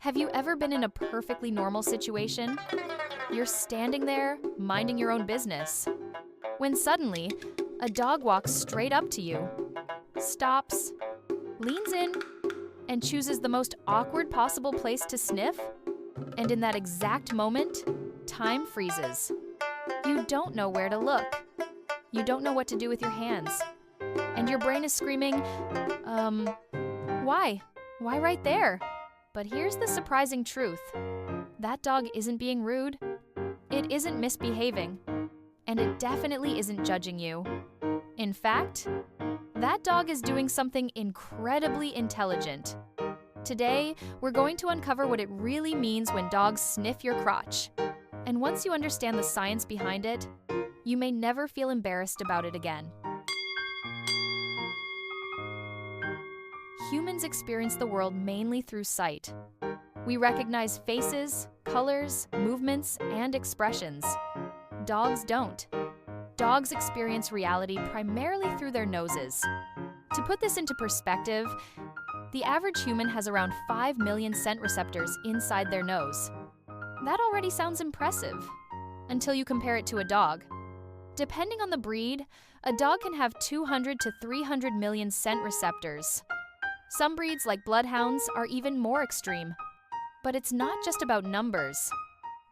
Have you ever been in a perfectly normal situation? You're standing there, minding your own business, when suddenly, a dog walks straight up to you, stops, leans in, and chooses the most awkward possible place to sniff. And in that exact moment, time freezes. You don't know where to look. You don't know what to do with your hands. And your brain is screaming, why? Why right there? But here's the surprising truth. That dog isn't being rude. It isn't misbehaving. And it definitely isn't judging you. In fact, that dog is doing something incredibly intelligent. Today, we're going to uncover what it really means when dogs sniff your crotch. And once you understand the science behind it, you may never feel embarrassed about it again. Humans experience the world mainly through sight. We recognize faces, colors, movements, and expressions. Dogs don't. Dogs experience reality primarily through their noses. To put this into perspective, the average human has around 5 million scent receptors inside their nose. That already sounds impressive, until you compare it to a dog. Depending on the breed, a dog can have 200 to 300 million scent receptors. Some breeds, like bloodhounds, are even more extreme. But it's not just about numbers.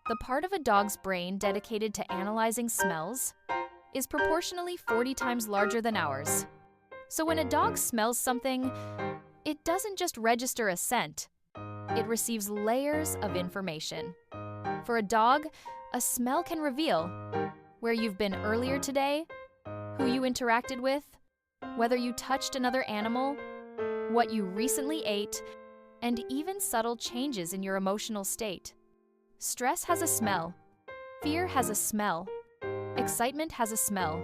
The part of a dog's brain dedicated to analyzing smells is proportionally 40 times larger than ours. So when a dog smells something, it doesn't just register a scent. It receives layers of information. For a dog, a smell can reveal where you've been earlier today, who you interacted with, whether you touched another animal, what you recently ate, and even subtle changes in your emotional state. Stress has a smell. Fear has a smell. Excitement has a smell.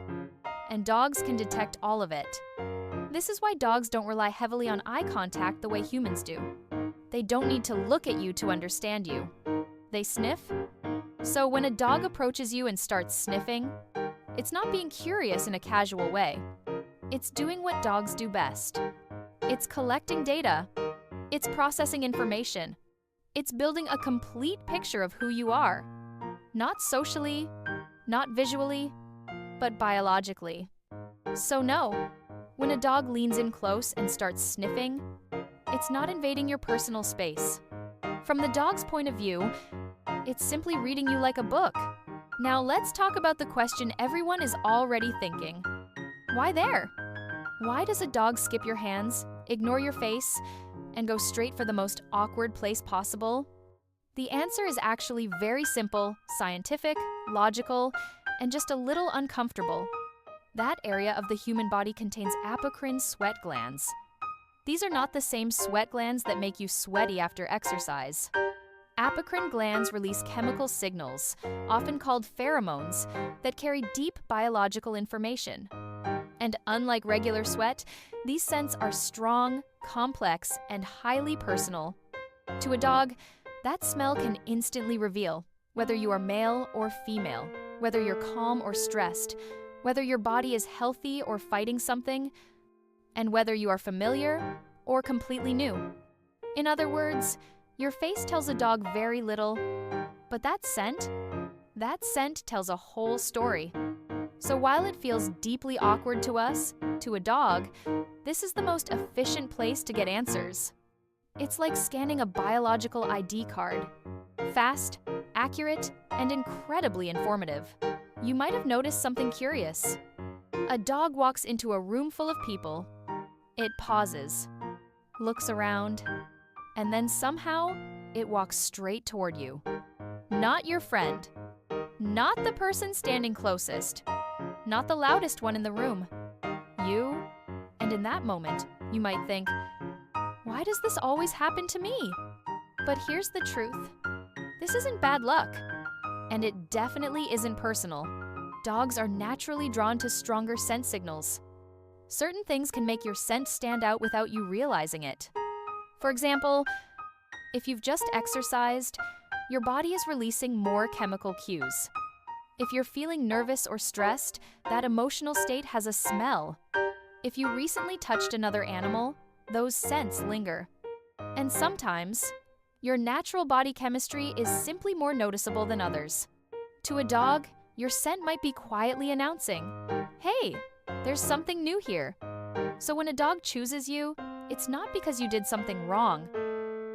And dogs can detect all of it. This is why dogs don't rely heavily on eye contact the way humans do. They don't need to look at you to understand you. They sniff. So when a dog approaches you and starts sniffing, it's not being curious in a casual way. It's doing what dogs do best. It's collecting data. It's processing information. It's building a complete picture of who you are. Not socially, not visually, but biologically. So no, when a dog leans in close and starts sniffing, it's not invading your personal space. From the dog's point of view, it's simply reading you like a book. Now let's talk about the question everyone is already thinking. Why there? Why does a dog skip your hands, ignore your face, and go straight for the most awkward place possible? The answer is actually very simple, scientific, logical, and just a little uncomfortable. That area of the human body contains apocrine sweat glands. These are not the same sweat glands that make you sweaty after exercise. Apocrine glands release chemical signals, often called pheromones, that carry deep biological information. And unlike regular sweat, these scents are strong, complex, and highly personal. To a dog, that smell can instantly reveal whether you are male or female, whether you're calm or stressed, whether your body is healthy or fighting something, and whether you are familiar or completely new. In other words, your face tells a dog very little, but that scent tells a whole story. So while it feels deeply awkward to us, to a dog, this is the most efficient place to get answers. It's like scanning a biological ID card. Fast, accurate, and incredibly informative. You might have noticed something curious. A dog walks into a room full of people. It pauses, looks around, and then somehow it walks straight toward you. Not your friend. Not the person standing closest. Not the loudest one in the room. You. And in that moment, you might think, why does this always happen to me? But here's the truth. This isn't bad luck. And it definitely isn't personal. Dogs are naturally drawn to stronger scent signals. Certain things can make your scent stand out without you realizing it. For example, if you've just exercised, your body is releasing more chemical cues. If you're feeling nervous or stressed, that emotional state has a smell. If you recently touched another animal, those scents linger. And sometimes, Your natural body chemistry is simply more noticeable than others. To a dog, your scent might be quietly announcing, "Hey, there's something new here." So when a dog chooses you, it's not because you did something wrong.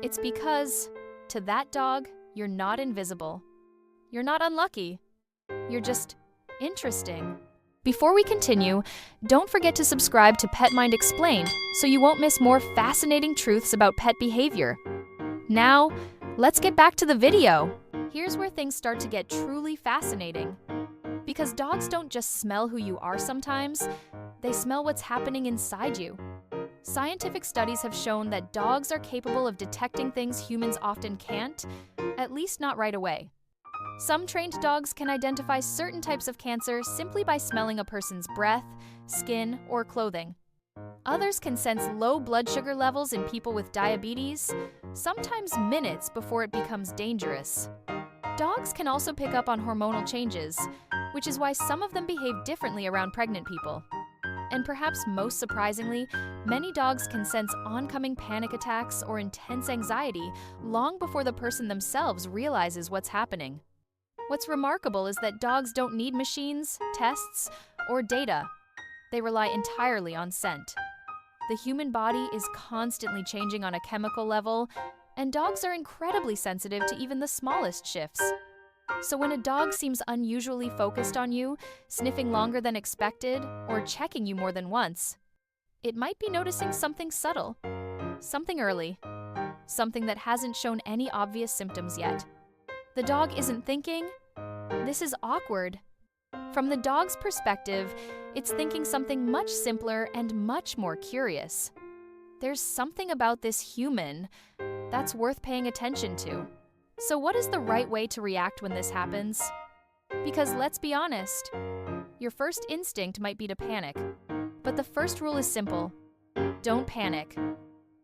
It's because, to that dog, you're not invisible. You're not unlucky. You're just interesting. Before we continue, don't forget to subscribe to Pet Mind Explained so you won't miss more fascinating truths about pet behavior. Now, let's get back to the video. Here's where things start to get truly fascinating. Because dogs don't just smell who you are sometimes, they smell what's happening inside you. Scientific studies have shown that dogs are capable of detecting things humans often can't, at least not right away. Some trained dogs can identify certain types of cancer simply by smelling a person's breath, skin, or clothing. Others can sense low blood sugar levels in people with diabetes, sometimes minutes before it becomes dangerous. Dogs can also pick up on hormonal changes, which is why some of them behave differently around pregnant people. And perhaps most surprisingly, many dogs can sense oncoming panic attacks or intense anxiety long before the person themselves realizes what's happening. What's remarkable is that dogs don't need machines, tests, or data. They rely entirely on scent. The human body is constantly changing on a chemical level, and dogs are incredibly sensitive to even the smallest shifts. So when a dog seems unusually focused on you, sniffing longer than expected, or checking you more than once, it might be noticing something subtle, something early, something that hasn't shown any obvious symptoms yet. The dog isn't thinking, "This is awkward." From the dog's perspective, it's thinking something much simpler and much more curious. There's something about this human that's worth paying attention to. So what is the right way to react when this happens? Because let's be honest, your first instinct might be to panic. But the first rule is simple: don't panic.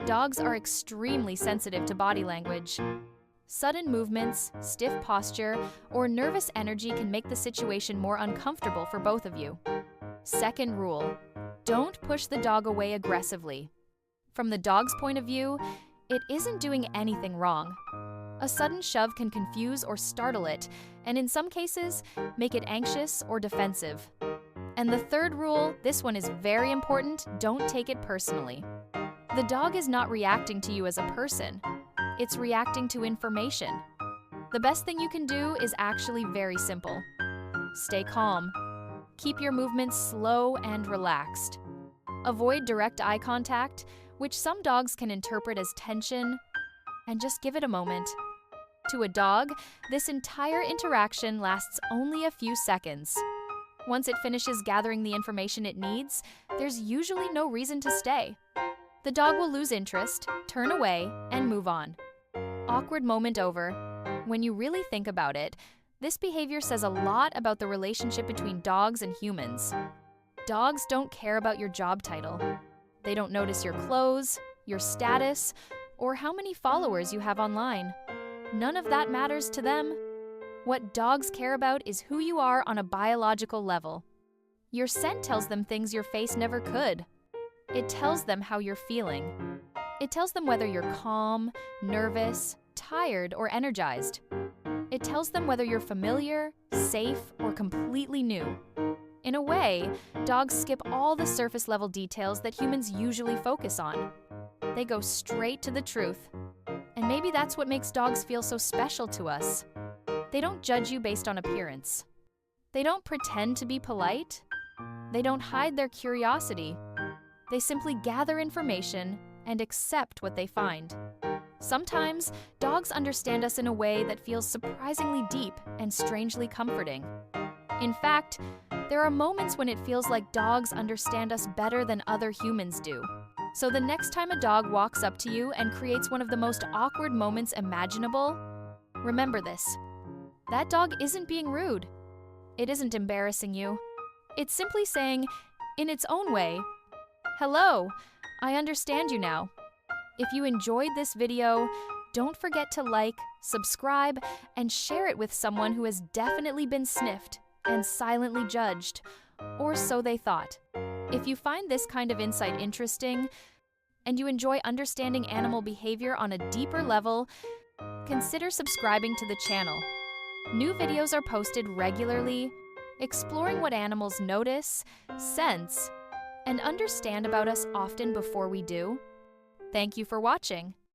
Dogs are extremely sensitive to body language. Sudden movements, stiff posture, or nervous energy can make the situation more uncomfortable for both of you. Second rule: don't push the dog away aggressively. From the dog's point of view, it isn't doing anything wrong. A sudden shove can confuse or startle it, and in some cases, make it anxious or defensive. And the third rule, this one is very important: don't take it personally. The dog is not reacting to you as a person. It's reacting to information. The best thing you can do is actually very simple. Stay calm. Keep your movements slow and relaxed. Avoid direct eye contact, which some dogs can interpret as tension, and just give it a moment. To a dog, this entire interaction lasts only a few seconds. Once it finishes gathering the information it needs, there's usually no reason to stay. The dog will lose interest, turn away, and move on. Awkward moment over. When you really think about it, this behavior says a lot about the relationship between dogs and humans. Dogs don't care about your job title. They don't notice your clothes, your status, or how many followers you have online. None of that matters to them. What dogs care about is who you are on a biological level. Your scent tells them things your face never could. It tells them how you're feeling. It tells them whether you're calm, nervous, tired, or energized. It tells them whether you're familiar, safe, or completely new. In a way, dogs skip all the surface-level details that humans usually focus on. They go straight to the truth. And maybe that's what makes dogs feel so special to us. They don't judge you based on appearance. They don't pretend to be polite. They don't hide their curiosity. They simply gather information and accept what they find. Sometimes, dogs understand us in a way that feels surprisingly deep and strangely comforting. In fact, there are moments when it feels like dogs understand us better than other humans do. So the next time a dog walks up to you and creates one of the most awkward moments imaginable, remember this: that dog isn't being rude. It isn't embarrassing you. It's simply saying, in its own way, "Hello, I understand you now." If you enjoyed this video, don't forget to like, subscribe, and share it with someone who has definitely been sniffed and silently judged, or so they thought. If you find this kind of insight interesting, and you enjoy understanding animal behavior on a deeper level, Consider subscribing to the channel. New videos are posted regularly, exploring what animals notice, sense, and understand about us often before we do. Thank you for watching.